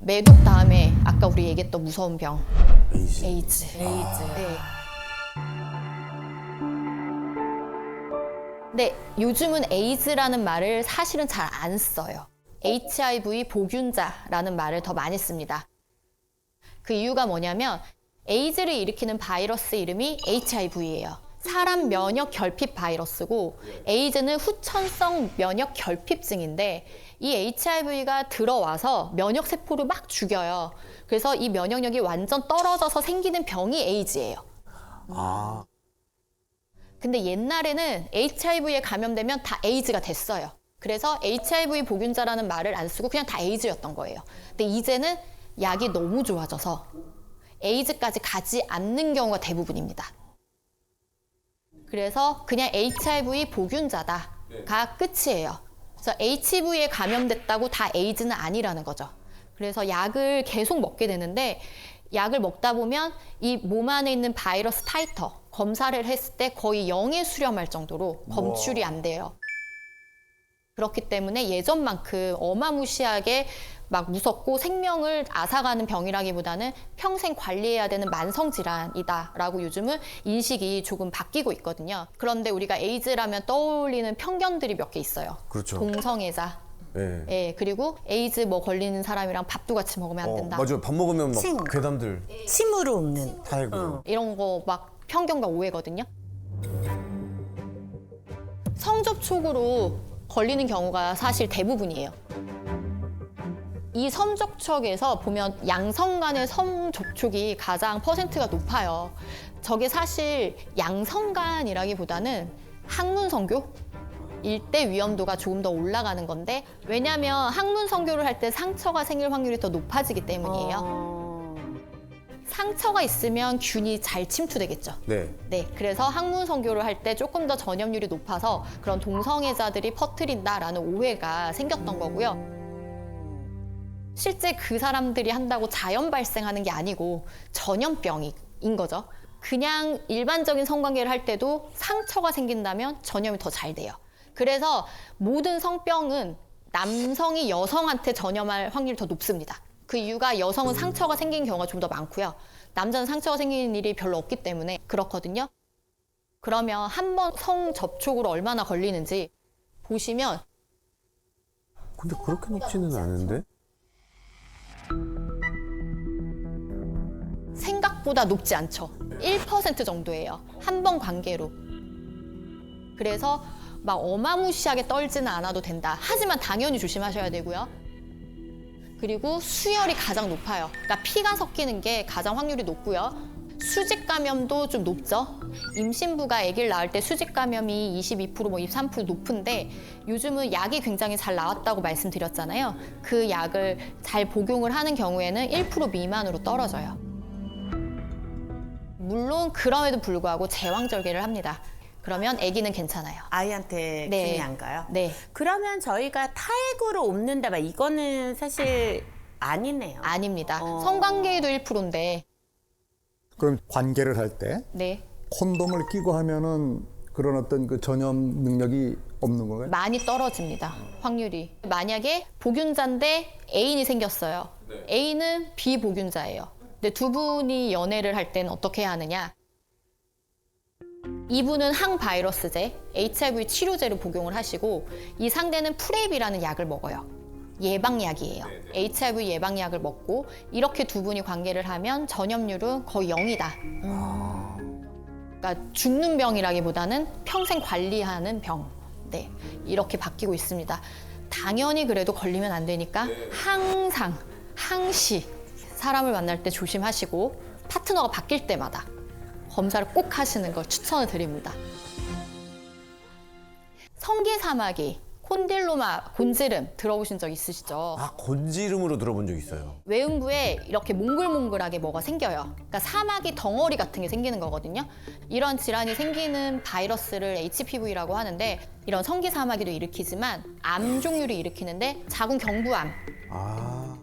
매독 다음에 아까 우리 얘기했던 무서운 병. 에이즈. 네. 근데 요즘은 에이즈라는 말을 사실은 잘 안 써요. HIV 보균자라는 말을 더 많이 씁니다. 그 이유가 뭐냐면 에이즈를 일으키는 바이러스 이름이 HIV예요. 사람 면역 결핍 바이러스고 에이즈는 후천성 면역 결핍증인데 이 HIV가 들어와서 면역 세포를 막 죽여요. 그래서 이 면역력이 완전 떨어져서 생기는 병이 에이즈예요. 아, 근데 옛날에는 HIV에 감염되면 다 에이즈가 됐어요. 그래서 HIV 보균자라는 말을 안 쓰고 그냥 다 에이즈였던 거예요. 근데 이제는 약이 너무 좋아져서 에이즈까지 가지 않는 경우가 대부분입니다. 그래서 그냥 HIV 보균자다가 끝이에요. 그래서 HIV에 감염됐다고 다 에이즈는 아니라는 거죠. 그래서 약을 계속 먹게 되는데 약을 먹다 보면 이 몸 안에 있는 바이러스 타이터 검사를 했을 때 거의 0에 수렴할 정도로 검출이 안 돼요. 그렇기 때문에 예전만큼 어마무시하게 막 무섭고 생명을 앗아가는 병이라기보다는 평생 관리해야 되는 만성질환이다라고 요즘은 인식이 조금 바뀌고 있거든요. 그런데 우리가 에이즈라면 떠올리는 편견들이 몇 개 있어요. 그렇죠. 동성애자, 예. 예, 그리고 에이즈 뭐 걸리는 사람이랑 밥도 같이 먹으면 안 된다. 맞아요. 밥 먹으면 막 침. 괴담들 침으로 옵는. 다이고. 이런 거 막 편견과 오해거든요. 성접촉으로 걸리는 경우가 사실 대부분이에요. 이 성접촉에서 보면 양성 간의 성접촉이 가장 퍼센트가 높아요. 저게 사실 양성간이라기보다는 항문성교? 일대 위험도가 조금 더 올라가는 건데 왜냐하면 항문성교를 할 때 상처가 생길 확률이 더 높아지기 때문이에요. 상처가 있으면 균이 잘 침투되겠죠. 네. 네, 그래서 항문 성교를 할 때 조금 더 전염률이 높아서 그런 동성애자들이 퍼뜨린다라는 오해가 생겼던 거고요. 실제 그 사람들이 한다고 자연 발생하는 게 아니고 전염병인 거죠. 그냥 일반적인 성관계를 할 때도 상처가 생긴다면 전염이 더 잘 돼요. 그래서 모든 성병은 남성이 여성한테 전염할 확률이 더 높습니다. 그 이유가 여성은 상처가 생긴 경우가 좀 더 많고요. 남자는 상처가 생기는 일이 별로 없기 때문에 그렇거든요. 그러면 한 번 성접촉으로 얼마나 걸리는지 보시면 근데 그렇게 높지는 않은데? 생각보다 높지 않죠. 1% 정도예요. 한 번 관계로. 그래서 막 어마무시하게 떨지는 않아도 된다. 하지만 당연히 조심하셔야 되고요. 그리고 수혈이 가장 높아요. 그러니까 피가 섞이는 게 가장 확률이 높고요. 수직 감염도 좀 높죠. 임신부가 아기를 낳을 때 수직 감염이 22%, 뭐 23% 높은데 요즘은 약이 굉장히 잘 나왔다고 말씀드렸잖아요. 그 약을 잘 복용을 하는 경우에는 1% 미만으로 떨어져요. 물론 그럼에도 불구하고 제왕절개를 합니다. 그러면 아기는 괜찮아요. 아이한테 네. 균이 안 가요? 네. 그러면 저희가 타액으로 옮는다 봐. 이거는 사실 아니네요. 아닙니다. 성관계에도 1%인데. 그럼 관계를 할 때 네. 콘돔을 끼고 하면은 그런 어떤 그 전염 능력이 없는 건가요? 많이 떨어집니다. 확률이. 만약에 보균자인데 애인이 생겼어요. 애인은 비보균자예요. 근데 두 분이 연애를 할 때는 어떻게 해야 하느냐? 이분은 항바이러스제, HIV 치료제를 복용을 하시고 이 상대는 프랩이라는 약을 먹어요. 예방약이에요. HIV 예방약을 먹고 이렇게 두 분이 관계를 하면 전염률은 거의 0이다. 그러니까 죽는 병이라기보다는 평생 관리하는 병. 네, 이렇게 바뀌고 있습니다. 당연히 그래도 걸리면 안 되니까 항상, 항시 사람을 만날 때 조심하시고 파트너가 바뀔 때마다 검사를 꼭 하시는 걸 추천을 드립니다. 성기사마귀, 콘딜로마, 곤지름 들어보신 적 있으시죠? 아, 곤지름으로 들어본 적 있어요. 외음부에 이렇게 몽글몽글하게 뭐가 생겨요. 그러니까 사마귀 덩어리 같은 게 생기는 거거든요. 이런 질환이 생기는 바이러스를 HPV라고 하는데 이런 성기사마귀도 일으키지만 암 종류를 일으키는데 자궁경부암, 아,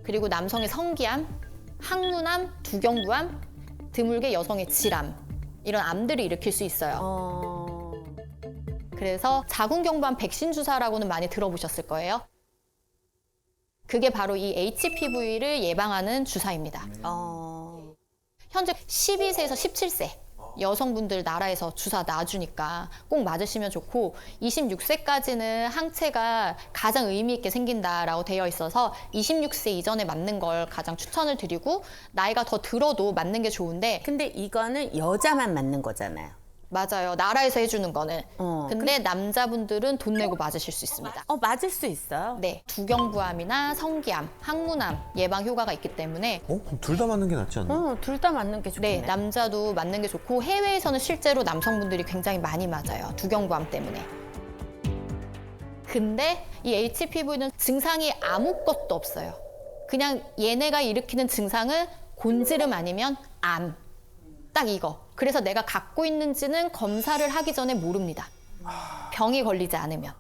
그리고 남성의 성기암, 항문암, 두경부암, 드물게 여성의 질암 이런 암들을 일으킬 수 있어요. 그래서 자궁경부암 백신 주사라고는 많이 들어보셨을 거예요. 그게 바로 이 HPV를 예방하는 주사입니다. 현재 12세에서 17세 여성분들 나라에서 주사 놔주니까 꼭 맞으시면 좋고 26세까지는 항체가 가장 의미 있게 생긴다라고 되어 있어서 26세 이전에 맞는 걸 가장 추천을 드리고 나이가 더 들어도 맞는 게 좋은데 근데 이거는 여자만 맞는 거잖아요. 맞아요. 나라에서 해주는 거는. 근데 남자분들은 돈 내고 맞으실 수 있습니다. 맞을 수 있어요. 네, 두경부암이나 성기암, 항문암 예방 효과가 있기 때문에 둘 다 맞는 게 낫지 않나? 둘 다 맞는 게 좋겠네. 네, 남자도 맞는 게 좋고 해외에서는 실제로 남성분들이 굉장히 많이 맞아요. 두경부암 때문에. 근데 이 HPV는 증상이 아무것도 없어요. 그냥 얘네가 일으키는 증상은 곤지름 아니면 암. 딱 이거. 그래서 내가 갖고 있는지는 검사를 하기 전에 모릅니다. 병이 걸리지 않으면.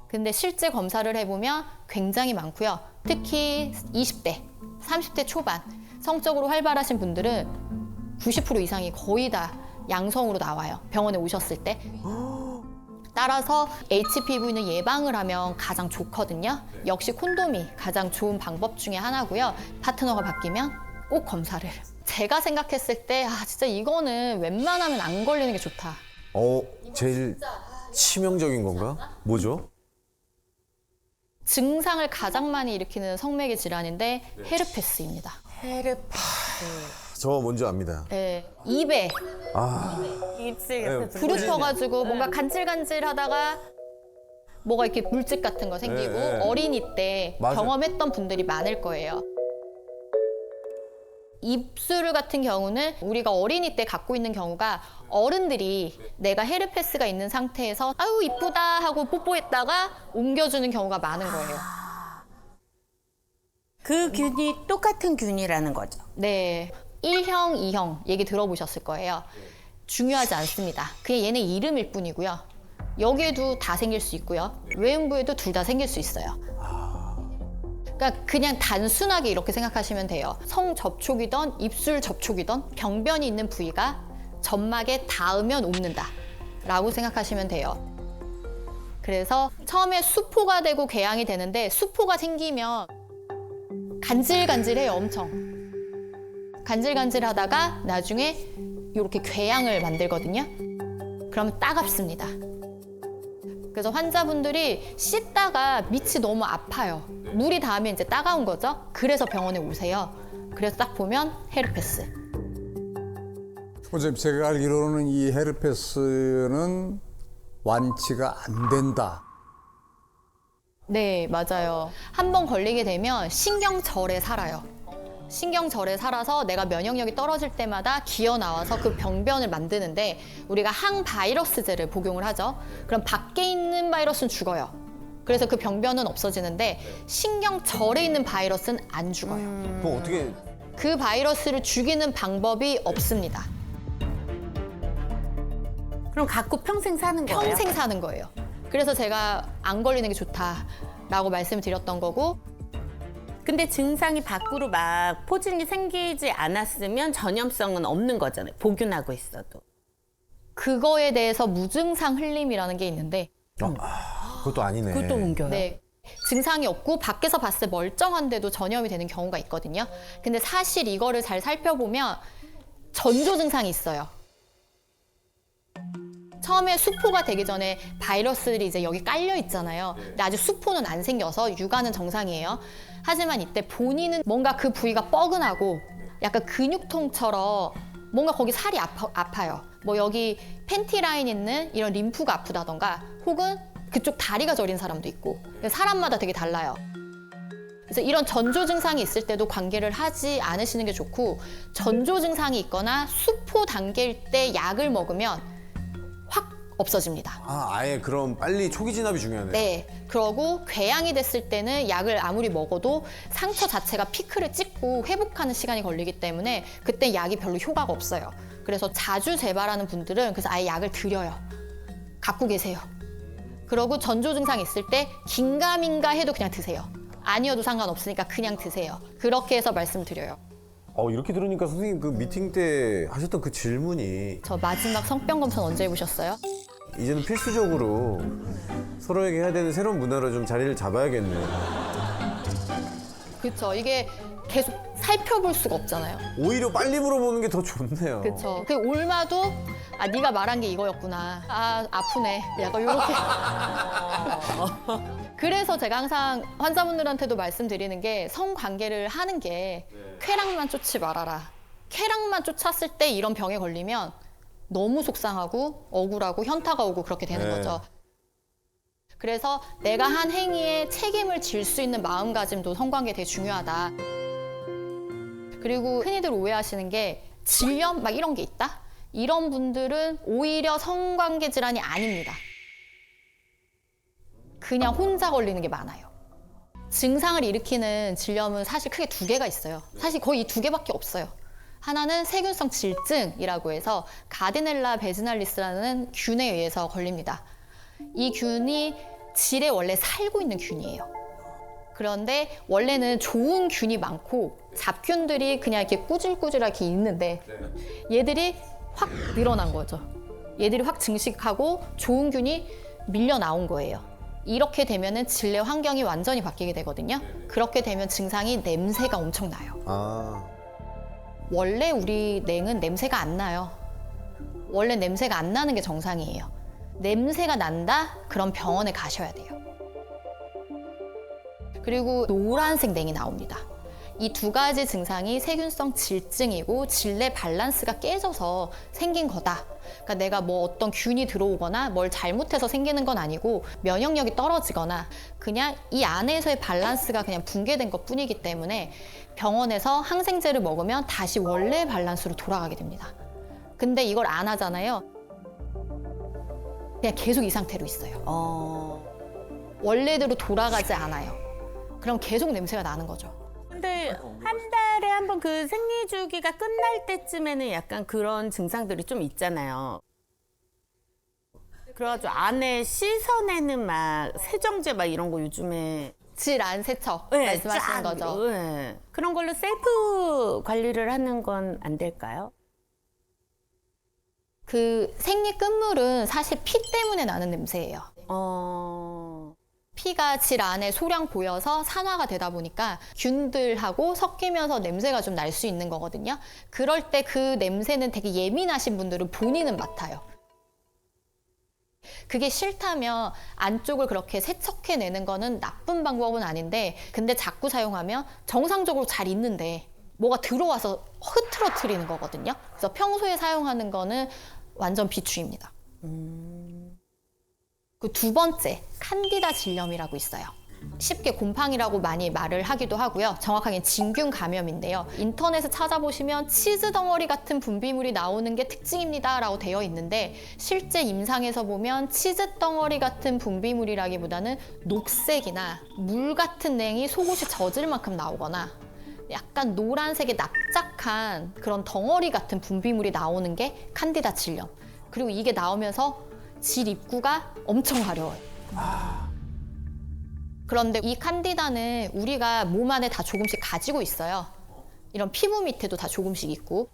근데 실제 검사를 해보면 굉장히 많고요. 특히 20대, 30대 초반 성적으로 활발하신 분들은 90% 이상이 거의 다 양성으로 나와요. 병원에 오셨을 때. 따라서 HPV는 예방을 하면 가장 좋거든요. 역시 콘돔이 가장 좋은 방법 중에 하나고요. 파트너가 바뀌면 꼭 검사를. 제가 생각했을 때 진짜 이거는 웬만하면 안 걸리는 게 좋다. 제일 치명적인 건가? 뭐죠? 증상을 가장 많이 일으키는 성매개 질환인데 헤르페스입니다. 저 뭔지 압니다. 네, 입에 입술 네, 옆에 부르터가지고 뭔가 간질간질하다가 뭐가 이렇게 물집 같은 거 생기고 네. 어린이 때 맞아요. 경험했던 분들이 많을 거예요. 입술 같은 경우는 우리가 어린이 때 갖고 있는 경우가 어른들이 내가 헤르페스가 있는 상태에서 아유 이쁘다 하고 뽀뽀했다가 옮겨주는 경우가 많은 거예요. 그 균이 똑같은 균이라는 거죠. 네, 1형, 2형 얘기 들어보셨을 거예요. 중요하지 않습니다. 그냥 얘네 이름일 뿐이고요. 여기에도 다 생길 수 있고요. 외음부에도 둘 다 생길 수 있어요. 그러니까 그냥 단순하게 이렇게 생각하시면 돼요. 성 접촉이든 입술 접촉이든 병변이 있는 부위가 점막에 닿으면 옮는다 라고 생각하시면 돼요. 그래서 처음에 수포가 되고 궤양이 되는데 수포가 생기면 간질간질해요. 엄청. 간질간질하다가 나중에 이렇게 궤양을 만들거든요. 그러면 따갑습니다. 그래서 환자분들이 씻다가 밑이 너무 아파요. 물이 닿으면 이제 따가운 거죠. 그래서 병원에 오세요. 그래서 딱 보면 헤르페스. 어차피 제가 알기로는 이 헤르페스는 완치가 안 된다. 네, 맞아요. 한 번 걸리게 되면 신경절에 살아요. 신경절에 살아서 내가 면역력이 떨어질 때마다 기어 나와서 그 병변을 만드는데 우리가 항바이러스제를 복용을 하죠. 그럼 밖에 있는 바이러스는 죽어요. 그래서 그 병변은 없어지는데 신경절에 있는 바이러스는 안 죽어요. 그럼 어떻게 그 바이러스를 죽이는 방법이 없습니다. 그럼 갖고 평생 사는 거예요? 평생 사는 거예요. 그래서 제가 안 걸리는 게 좋다라고 말씀을 드렸던 거고 근데 증상이 밖으로 막 포진이 생기지 않았으면 전염성은 없는 거잖아요. 복균하고 있어도. 그거에 대해서 무증상 흘림이라는 게 있는데 그것도 아니네. 그것도 옮겨요? 네. 증상이 없고 밖에서 봤을 때 멀쩡한데도 전염이 되는 경우가 있거든요. 근데 사실 이거를 잘 살펴보면 전조 증상이 있어요. 처음에 수포가 되기 전에 바이러스들이 이제 여기 깔려 있잖아요. 근데 아직 수포는 안 생겨서 육아는 정상이에요. 하지만 이때 본인은 뭔가 그 부위가 뻐근하고 약간 근육통처럼 뭔가 거기 살이 아파요. 뭐 여기 팬티 라인 있는 이런 림프가 아프다던가 혹은 그쪽 다리가 저린 사람도 있고 사람마다 되게 달라요. 그래서 이런 전조 증상이 있을 때도 관계를 하지 않으시는 게 좋고 전조 증상이 있거나 수포 단계일 때 약을 먹으면 확 없어집니다. 아예 그럼 빨리 초기 진압이 중요하네. 네, 그러고 궤양이 됐을 때는 약을 아무리 먹어도 상처 자체가 피크를 찍고 회복하는 시간이 걸리기 때문에 그때 약이 별로 효과가 없어요. 그래서 자주 재발하는 분들은 그래서 아예 약을 드려요. 갖고 계세요. 그러고 전조 증상이 있을 때 긴가민가 해도 그냥 드세요. 아니어도 상관없으니까 그냥 드세요. 그렇게 해서 말씀드려요. 이렇게 들으니까 선생님 그 미팅 때 하셨던 그 질문이 저 마지막 성병 검사는 언제 해보셨어요? 이제는 필수적으로 서로에게 해야 되는 새로운 문화로 좀 자리를 잡아야겠네. 그렇죠. 이게 계속 살펴볼 수가 없잖아요. 오히려 빨리 물어보는 게 더 좋네요. 그렇죠. 그 올마도 아 네가 말한 게 이거였구나. 아 아프네. 약간 요렇게. 그래서 제가 항상 환자분들한테도 말씀드리는 게 성관계를 하는 게 쾌락만 쫓지 말아라. 쾌락만 쫓았을 때 이런 병에 걸리면 너무 속상하고 억울하고 현타가 오고 그렇게 되는 네. 거죠. 그래서 내가 한 행위에 책임을 질 수 있는 마음가짐도 성관계에 되게 중요하다. 그리고 흔히들 오해하시는 게 질염 막 이런 게 있다? 이런 분들은 오히려 성관계 질환이 아닙니다. 그냥 혼자 걸리는 게 많아요. 증상을 일으키는 질염은 사실 크게 두 개가 있어요. 사실 거의 이 두 개밖에 없어요. 하나는 세균성 질증이라고 해서 가르넬라 베지날리스라는 균에 의해서 걸립니다. 이 균이 질에 원래 살고 있는 균이에요. 그런데 원래는 좋은 균이 많고 잡균들이 그냥 이렇게 꾸질꾸질하게 있는데 얘들이 확 늘어난 거죠. 얘들이 확 증식하고 좋은 균이 밀려 나온 거예요. 이렇게 되면은 질내 환경이 완전히 바뀌게 되거든요. 그렇게 되면 증상이 냄새가 엄청 나요. 아, 원래 우리 냉은 냄새가 안 나요. 원래 냄새가 안 나는 게 정상이에요. 냄새가 난다? 그럼 병원에 가셔야 돼요. 그리고 노란색 냉이 나옵니다. 이 두 가지 증상이 세균성 질증이고 질내 밸런스가 깨져서 생긴 거다. 그러니까 내가 뭐 어떤 균이 들어오거나 뭘 잘못해서 생기는 건 아니고 면역력이 떨어지거나 그냥 이 안에서의 밸런스가 그냥 붕괴된 것 뿐이기 때문에 병원에서 항생제를 먹으면 다시 원래 밸런스로 돌아가게 됩니다. 근데 이걸 안 하잖아요. 그냥 계속 이 상태로 있어요. 원래대로 돌아가지 않아요. 그럼 계속 냄새가 나는 거죠. 근데 한 달에 한 번 그 생리 주기가 끝날 때쯤에는 약간 그런 증상들이 좀 있잖아요. 그래가지고 안에 씻어내는 막 세정제 막 이런 거 요즘에 질 안 세척 네, 말씀하시는 쫙, 거죠. 네. 그런 걸로 셀프 관리를 하는 건 안 될까요? 그 생리 끝물은 사실 피 때문에 나는 냄새예요. 피가 질 안에 소량 고여서 산화가 되다 보니까 균들하고 섞이면서 냄새가 좀 날 수 있는 거거든요. 그럴 때 그 냄새는 되게 예민하신 분들은 본인은 맡아요. 그게 싫다면 안쪽을 그렇게 세척해내는 거는 나쁜 방법은 아닌데 근데 자꾸 사용하면 정상적으로 잘 있는데 뭐가 들어와서 흐트러뜨리는 거거든요. 그래서 평소에 사용하는 거는 완전 비추입니다. 그 두 번째, 칸디다 질염이라고 있어요. 쉽게 곰팡이라고 많이 말을 하기도 하고요. 정확하게는 진균 감염인데요. 인터넷에 찾아보시면 치즈 덩어리 같은 분비물이 나오는 게 특징입니다라고 되어 있는데 실제 임상에서 보면 치즈 덩어리 같은 분비물이라기보다는 녹색이나 물 같은 냉이 속옷이 젖을 만큼 나오거나 약간 노란색의 납작한 그런 덩어리 같은 분비물이 나오는 게 칸디다 질염. 그리고 이게 나오면서 질 입구가 엄청 가려워요. 그런데 이 칸디다는 우리가 몸 안에 다 조금씩 가지고 있어요. 이런 피부 밑에도 다 조금씩 있고.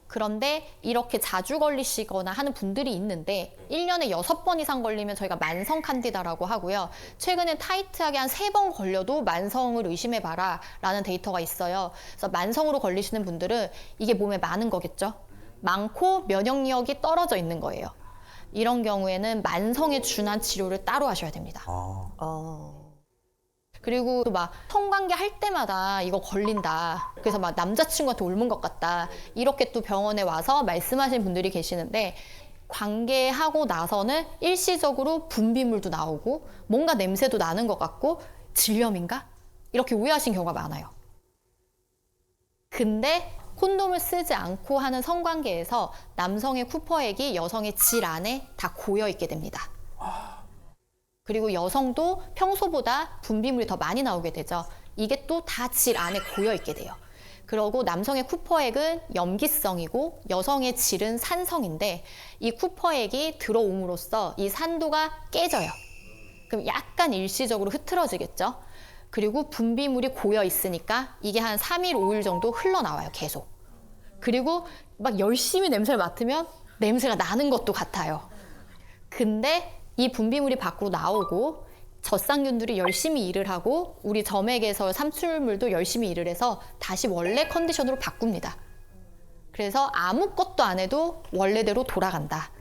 그런데 이렇게 자주 걸리시거나 하는 분들이 있는데 1년에 6번 이상 걸리면 저희가 만성 칸디다라고 하고요. 최근에 타이트하게 한 3번 걸려도 만성을 의심해봐라 라는 데이터가 있어요. 그래서 만성으로 걸리시는 분들은 이게 몸에 많은 거겠죠. 많고 면역력이 떨어져 있는 거예요. 이런 경우에는 만성에 준한 치료를 따로 하셔야 됩니다. 그리고 또 막 성관계 할 때마다 이거 걸린다. 그래서 막 남자친구한테 옮은 것 같다. 이렇게 또 병원에 와서 말씀하신 분들이 계시는데 관계하고 나서는 일시적으로 분비물도 나오고 뭔가 냄새도 나는 것 같고 질염인가? 이렇게 오해하신 경우가 많아요. 근데 콘돔을 쓰지 않고 하는 성관계에서 남성의 쿠퍼액이 여성의 질 안에 다 고여 있게 됩니다. 그리고 여성도 평소보다 분비물이 더 많이 나오게 되죠. 이게 또 다 질 안에 고여 있게 돼요. 그리고 남성의 쿠퍼액은 염기성이고 여성의 질은 산성인데 이 쿠퍼액이 들어옴으로써 이 산도가 깨져요. 그럼 약간 일시적으로 흐트러지겠죠. 그리고 분비물이 고여 있으니까 이게 한 3일, 5일 정도 흘러나와요, 계속. 그리고 막 열심히 냄새를 맡으면 냄새가 나는 것도 같아요. 근데 이 분비물이 밖으로 나오고 젖상균들이 열심히 일을 하고 우리 점액에서 삼출물도 열심히 일을 해서 다시 원래 컨디션으로 바꿉니다. 그래서 아무것도 안 해도 원래대로 돌아간다.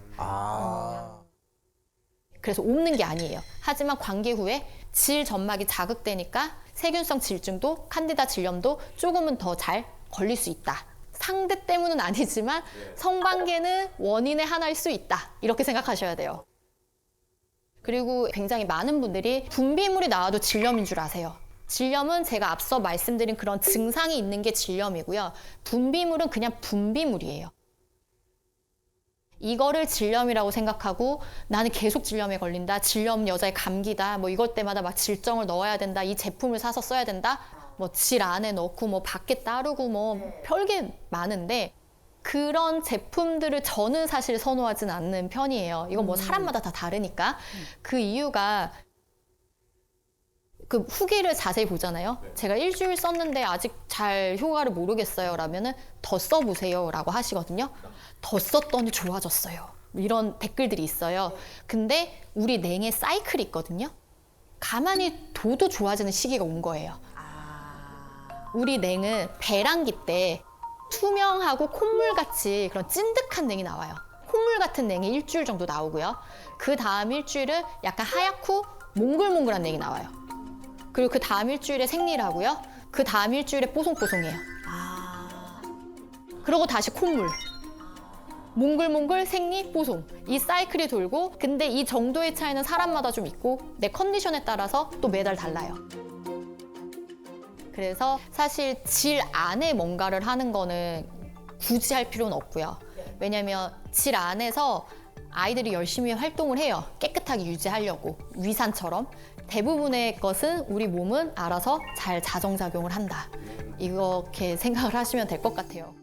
그래서 옮는 게 아니에요. 하지만 관계 후에 질 점막이 자극되니까 세균성 질증도 칸디다 질염도 조금은 더 잘 걸릴 수 있다. 상대 때문은 아니지만 성관계는 원인의 하나일 수 있다. 이렇게 생각하셔야 돼요. 그리고 굉장히 많은 분들이 분비물이 나와도 질염인 줄 아세요. 질염은 제가 앞서 말씀드린 그런 증상이 있는 게 질염이고요. 분비물은 그냥 분비물이에요. 이거를 질염이라고 생각하고 나는 계속 질염에 걸린다. 질염 여자의 감기다. 뭐 이럴 때마다 막 질정을 넣어야 된다. 이 제품을 사서 써야 된다. 뭐 질 안에 넣고 뭐 밖에 따르고 뭐 별게 많은데 그런 제품들을 저는 사실 선호하진 않는 편이에요. 이건 뭐 사람마다 다 다르니까. 그 이유가 그 후기를 자세히 보잖아요. 제가 일주일 썼는데 아직 잘 효과를 모르겠어요. 라면은 더 써보세요. 라고 하시거든요. 더 썼더니 좋아졌어요. 이런 댓글들이 있어요. 근데 우리 냉의 사이클이 있거든요. 가만히 둬도 좋아지는 시기가 온 거예요. 우리 냉은 배란기 때 투명하고 콧물같이 그런 찐득한 냉이 나와요. 콧물 같은 냉이 일주일 정도 나오고요. 그 다음 일주일은 약간 하얗고 몽글몽글한 냉이 나와요. 그리고 그 다음 일주일에 생리하고요. 그 다음 일주일에 뽀송뽀송해요. 그러고 다시 콧물. 몽글몽글, 생리, 뽀송. 이 사이클이 돌고 근데 이 정도의 차이는 사람마다 좀 있고 내 컨디션에 따라서 또 매달 달라요. 그래서 사실 질 안에 뭔가를 하는 거는 굳이 할 필요는 없고요. 왜냐하면 질 안에서 아이들이 열심히 활동을 해요. 깨끗하게 유지하려고. 위산처럼. 대부분의 것은 우리 몸은 알아서 잘 자정작용을 한다. 이렇게 생각을 하시면 될 것 같아요.